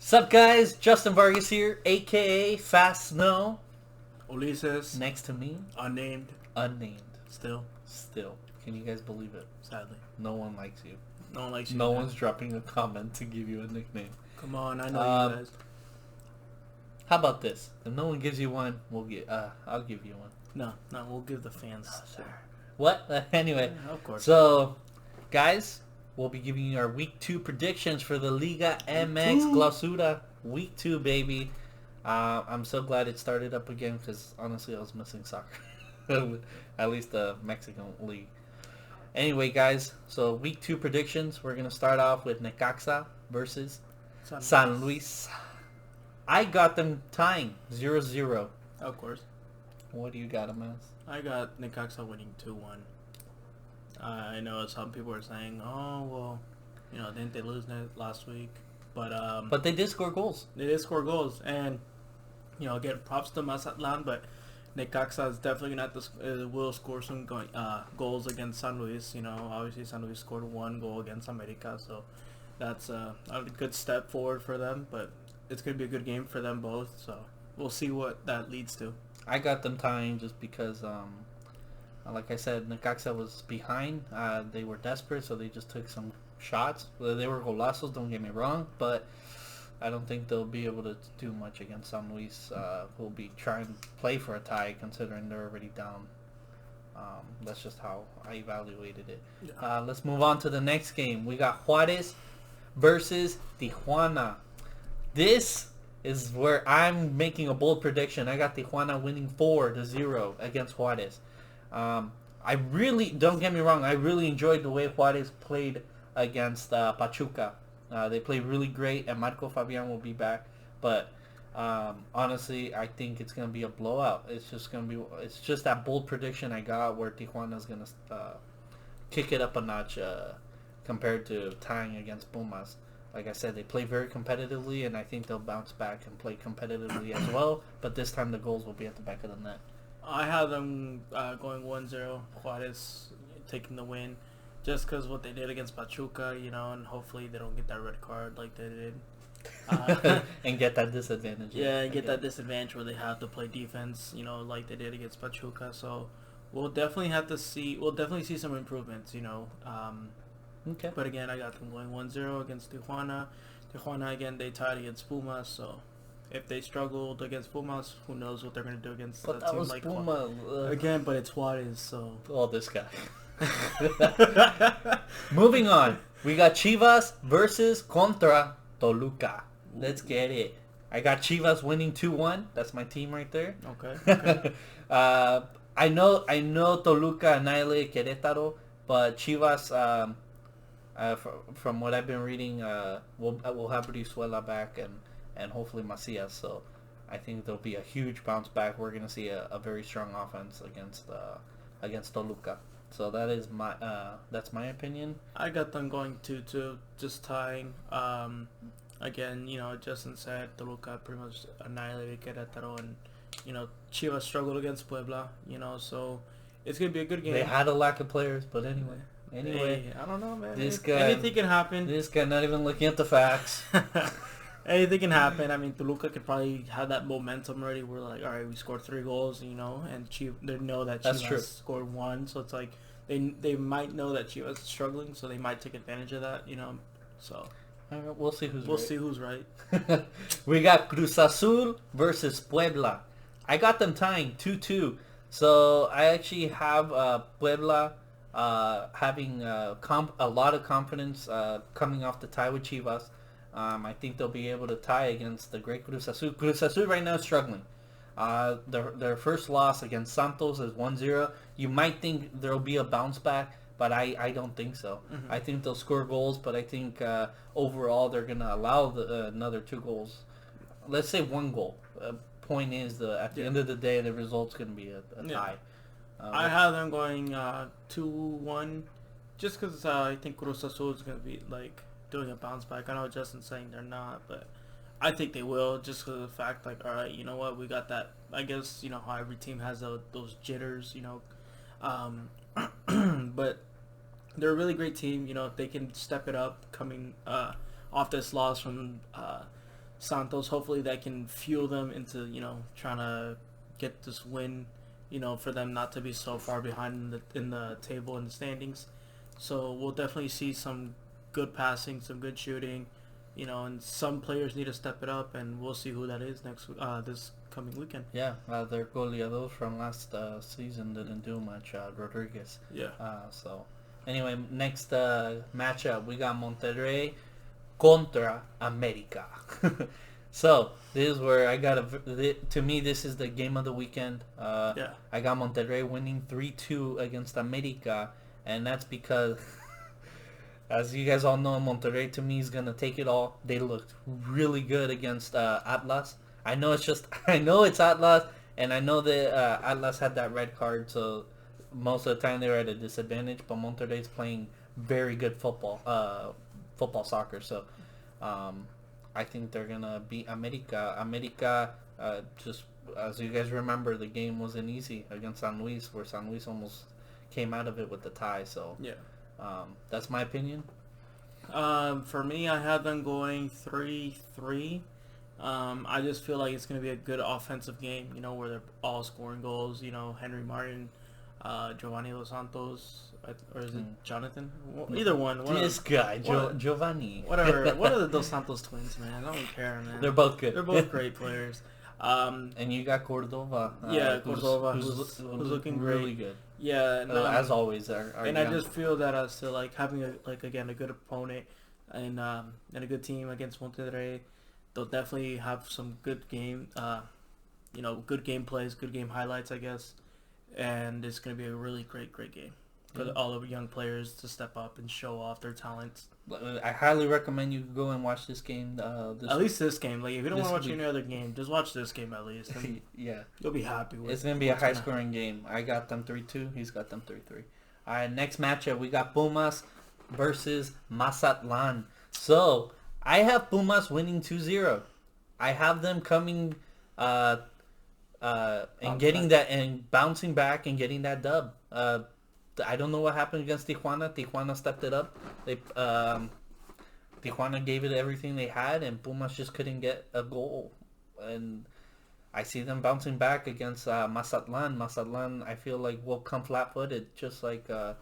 Sup guys, Justin Vargas here, aka Fast Snow. Ulises, Next to me, unnamed, unnamed. still, Still. Can you guys believe it? sadly. No one likes you. No one likes you. No man. one's dropping a comment to give you a nickname. Come on, I know you guys. How about this? If no one gives you one, I'll give you one. No, we'll give the fans. What? Anyway, Yeah, of course. so guys, we'll be giving you our week 2 predictions for the Liga MX Clausura. Week 2, baby. I'm so glad it started up again because honestly I was missing soccer. At least the Mexican league. Anyway, guys, so week 2 predictions. We're going to start off with Necaxa versus San Luis. I got them tying 0-0. Of course. What do you got them as? I got Necaxa winning 2-1. I know some people are saying, oh, well, didn't they lose last week? But they did score goals. They did score goals. And, again, props to Mazatlan, but Necaxa is definitely not will score some goals against San Luis. Obviously San Luis scored 1 goal against America, so that's a good step forward for them. But it's going to be a good game for them both, so we'll see what that leads to. I got them tying just because, like I said, Necaxa was behind. They were desperate, so they just took some shots. They were golazos, don't get me wrong, but I don't think they'll be able to do much against San Luis, who'll be trying to play for a tie considering they're already down. That's just how I evaluated it. Yeah. Let's move on to the next game. We got Juarez versus Tijuana. This is where I'm making a bold prediction. I got Tijuana winning 4-0 against Juarez. I really, don't get me wrong, I really enjoyed the way Juarez played against Pachuca. They played really great, and Marco Fabian will be back. But honestly, I think it's going to be a blowout. It's just that bold prediction I got where Tijuana's going to kick it up a notch compared to tying against Pumas. Like I said, they play very competitively, and I think they'll bounce back and play competitively as well. But this time the goals will be at the back of the net. I have them going 1-0, Juarez taking the win, just because what they did against Pachuca, and hopefully they don't get that red card like they did. And get that disadvantage. Yeah, and get that disadvantage where they have to play defense, like they did against Pachuca. So we'll definitely see some improvements, Okay. But again, I got them going 1-0 against Tijuana. Tijuana, again, they tied against Pumas, so if they struggled against Pumas, who knows what they're going to do against But a that team was like Puma. Again, but it's Juarez, so... Oh, this guy. Moving on. We got Chivas versus contra Toluca. Let's get it. I got Chivas winning 2-1. That's my team right there. Okay. I know Toluca annihilated Queretaro, but Chivas, from what I've been reading, we'll have Brizuela back and hopefully Macias. So I think there'll be a huge bounce back. We're gonna see a very strong offense against Toluca. So that's my opinion. I got them going 2-2, just tying. Again, Justin said Toluca pretty much annihilated Querétaro, and Chivas struggled against Puebla. So it's gonna be a good game. They had a lack of players, but anyway. Hey, I don't know, man. This guy, anything can happen. This guy not even looking at the facts. Anything can happen. I mean, Toluca could probably have that momentum already. We're like, all right, we scored 3 goals, and they know that Chivas scored 1, so it's like they might know that Chivas is struggling, so they might take advantage of that, So we'll see who's right. We'll see who's right. We got Cruz Azul versus Puebla. I got them tying 2-2. So I actually have Puebla having a lot of confidence coming off the tie with Chivas. I think they'll be able to tie against the great Cruz Azul. Cruz Azul right now is struggling. Their first loss against Santos is 1-0. You might think there'll be a bounce back, but I don't think so. Mm-hmm. I think they'll score goals, but I think overall they're going to allow another 2 goals. Let's say 1 goal. Point is, at the end of the day, the result's going to be a tie. I have them going 2-1, just because I think Cruz Azul is going to be doing a bounce back. I know Justin's saying they're not, but I think they will, just because of the fact, all right, you know what, we got that. I guess, how every team has those jitters, but they're a really great team. If they can step it up coming off this loss from Santos. Hopefully that can fuel them into, trying to get this win, for them not to be so far behind in the table and the standings. So we'll definitely see some good passing, some good shooting, and some players need to step it up, and we'll see who that is this coming weekend. Yeah, their goleador from last season didn't do much, Rodriguez. Yeah. So, anyway, next matchup, we got Monterrey contra America. So, this is where I got to me, this is the game of the weekend. Yeah. I got Monterrey winning 3-2 against America, and that's because, as you guys all know, Monterrey to me is going to take it all. They looked really good against Atlas. I know it's Atlas, and I know that Atlas had that red card, so most of the time they were at a disadvantage, but Monterrey's playing very good football soccer, so I think they're going to beat America. America, just as you guys remember, the game wasn't easy against San Luis, where San Luis almost came out of it with the tie, so Yeah. that's my opinion. For me, I have them going 3-3. I just feel like it's going to be a good offensive game, where they're all scoring goals. Henry Martin, Giovanni Dos Santos, or is it Jonathan? Either one. This guy, Giovanni. Whatever. What are the Dos Santos twins, man? I don't care, man. They're both good. They're both great players. And you got Cordova. Cordova, who's looking really great. good. Yeah, as always. And I just feel that still having a good opponent and a good team against Monterrey, they'll definitely have some good game, good game plays, good game highlights, I guess, and it's going to be a really great game for all the young players to step up and show off their talents. I highly recommend you go and watch this game. At least this game. Like, if you don't want to watch any other game, just watch this game at least. Yeah. You'll be happy with it. It's going to be a high-scoring game. I got them 3-2. He's got them 3-3. All right, next matchup, we got Pumas versus Mazatlan. So, I have Pumas winning 2-0. I have them coming and getting that and bouncing back and getting that dub. I don't know what happened against Tijuana. Tijuana stepped it up. Tijuana gave it everything they had, and Pumas just couldn't get a goal. And I see them bouncing back against Mazatlan. Mazatlan, I feel like will come flat-footed, just like how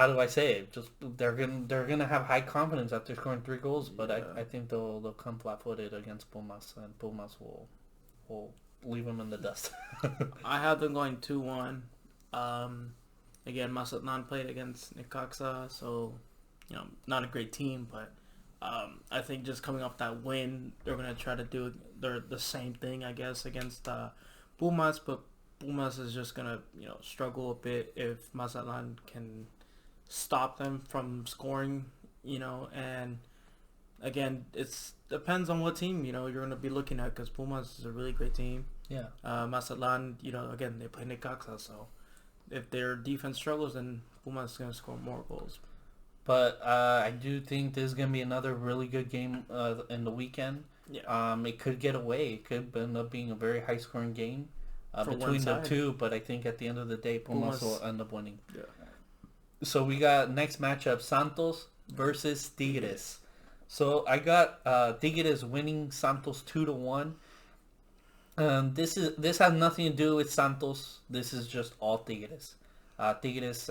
do I say it? Just they're gonna have high confidence after scoring 3 goals, but I think they'll come flat-footed against Pumas, and Pumas will leave them in the dust. I have them going 2-1. Again, Mazatlan played against Necaxa, so not a great team, but I think just coming off that win, they're gonna try to do the same thing, I guess, against Pumas, but Pumas is just gonna struggle a bit if Mazatlan can stop them from scoring, and again, it depends on what team you're gonna be looking at, because Pumas is a really great team. Yeah. Mazatlan, again, they play Necaxa, so if their defense struggles, then Pumas is gonna score more goals. But I do think this is gonna be another really good game in the weekend. Yeah. It could get away. It could end up being a very high-scoring game between the two. But I think at the end of the day, Pumas will end up winning. Yeah. So we got next matchup: Santos versus Tigres. So I got Tigres winning Santos 2-1. This has nothing to do with Santos. This is just all Tigres. Tigres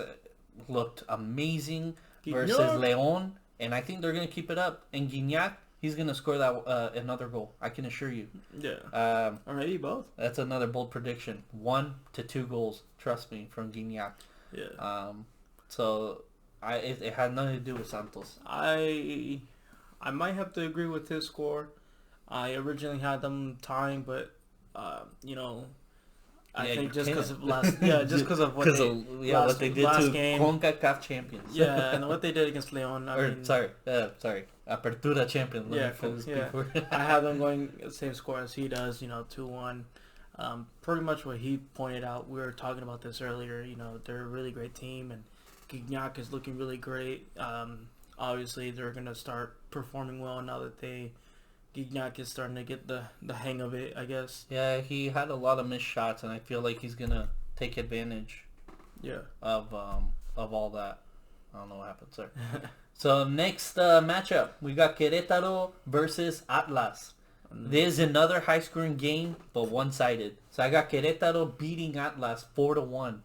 looked amazing versus Leon, and I think they're gonna keep it up. And Guignac, he's gonna score that another goal. I can assure you. Yeah. Or maybe both. That's another bold prediction. 1 to 2 goals. Trust me, from Guignac. Yeah. So it had nothing to do with Santos. I might have to agree with his score. I originally had them tying, but I think just because of what they did to game, CONCACAF champions. Yeah, and what they did against Leon. Sorry, Apertura champions. I have them going the same score as he does. 2-1. Pretty much what he pointed out. We were talking about this earlier. They're a really great team, and Guignac is looking really great. Obviously, they're gonna start performing well now that Guignac is starting to get the hang of it, I guess. Yeah, he had a lot of missed shots, and I feel like he's gonna take advantage. Yeah. Of all that. I don't know what happened, sir. So next matchup, we got Queretaro versus Atlas. This is another high-scoring game, but one-sided. So I got Queretaro beating Atlas 4-1.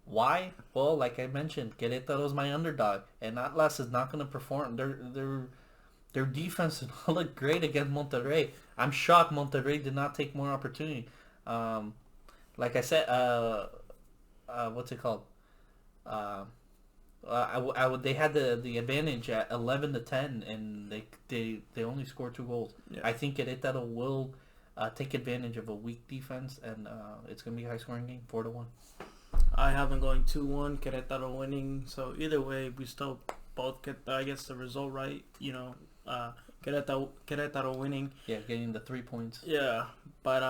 Why? Well, like I mentioned, Querétaro's my underdog, and Atlas is not going to perform. Their defense did not look great against Monterrey. I'm shocked Monterrey did not take more opportunity. Like I said, what's it called? They had the advantage at 11-10, and they only scored 2 goals. Yeah. I think Querétaro will take advantage of a weak defense, and it's going to be a high-scoring game, 4-1. I have them going 2-1, Querétaro winning. So either way, we still both get, I guess, the result right. You know, Querétaro winning. Yeah, getting the 3 points. Yeah, but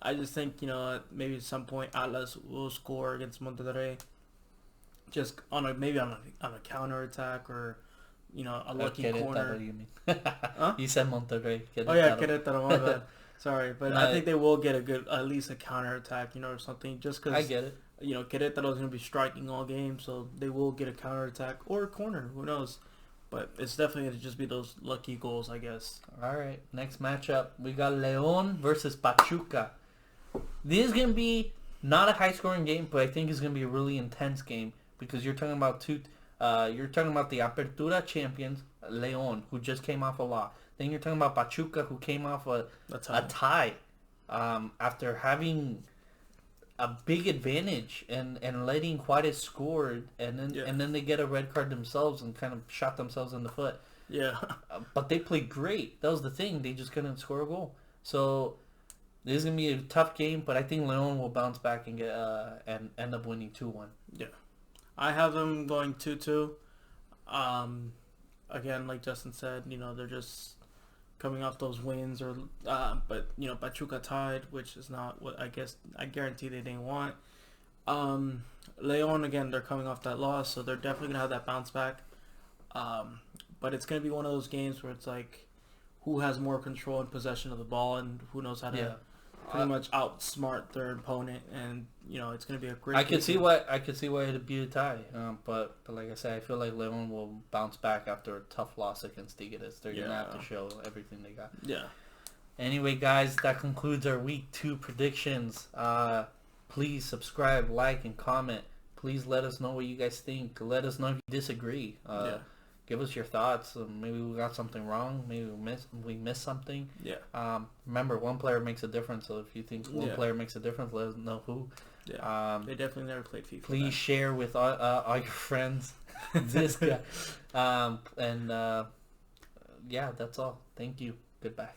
I just think, you know, maybe at some point Atlas will score against Monterrey, just on a counter attack, or, you know, a lucky Querétaro, corner. you mean? Huh? You said Monterrey. Querétaro. Oh yeah, Querétaro. My bad. Sorry, but No, I think they will get at least a counter attack, you know, or something. Just because I get it. You know, Querétaro is going to be striking all game, so they will get a counter attack or a corner. Who knows? But it's definitely going to just be those lucky goals, I guess. All right, next matchup, we got León versus Pachuca. This is going to be not a high-scoring game, but I think it's going to be a really intense game because you're talking about you're talking about the Apertura champions, León, who just came off a loss. Then you're talking about Pachuca, who came off a tie after having a big advantage and letting Juarez score, and then they get a red card themselves and kind of shot themselves in the foot. Yeah. But they played great. That was the thing. They just couldn't score a goal. So this is gonna be a tough game, but I think León will bounce back and get and end up winning 2-1. Yeah. I have them going 2-2. Again, like Justin said, you know, they're just coming off those wins, but you know, Pachuca tied, which is not what I guarantee they didn't want. León, again, they're coming off that loss, so they're definitely gonna have that bounce back. But it's gonna be one of those games where it's like, who has more control and possession of the ball, and who knows how to pretty much outsmart their opponent, and you know, it's gonna be a great. I could see why it'd be a tie, but like I said, I feel like León will bounce back after a tough loss against Tigres. They're gonna have to show everything they got. Yeah. Anyway, guys, that concludes our week 2 predictions. Please subscribe, like, and comment. Please let us know what you guys think. Let us know if you disagree. Give us your thoughts. Maybe we got something wrong. Maybe we missed something. Yeah. Remember, one player makes a difference. So if you think one player makes a difference, let us know who. Yeah. They definitely never played FIFA. Please share with all your friends this guy. Yeah, that's all. Thank you. Goodbye.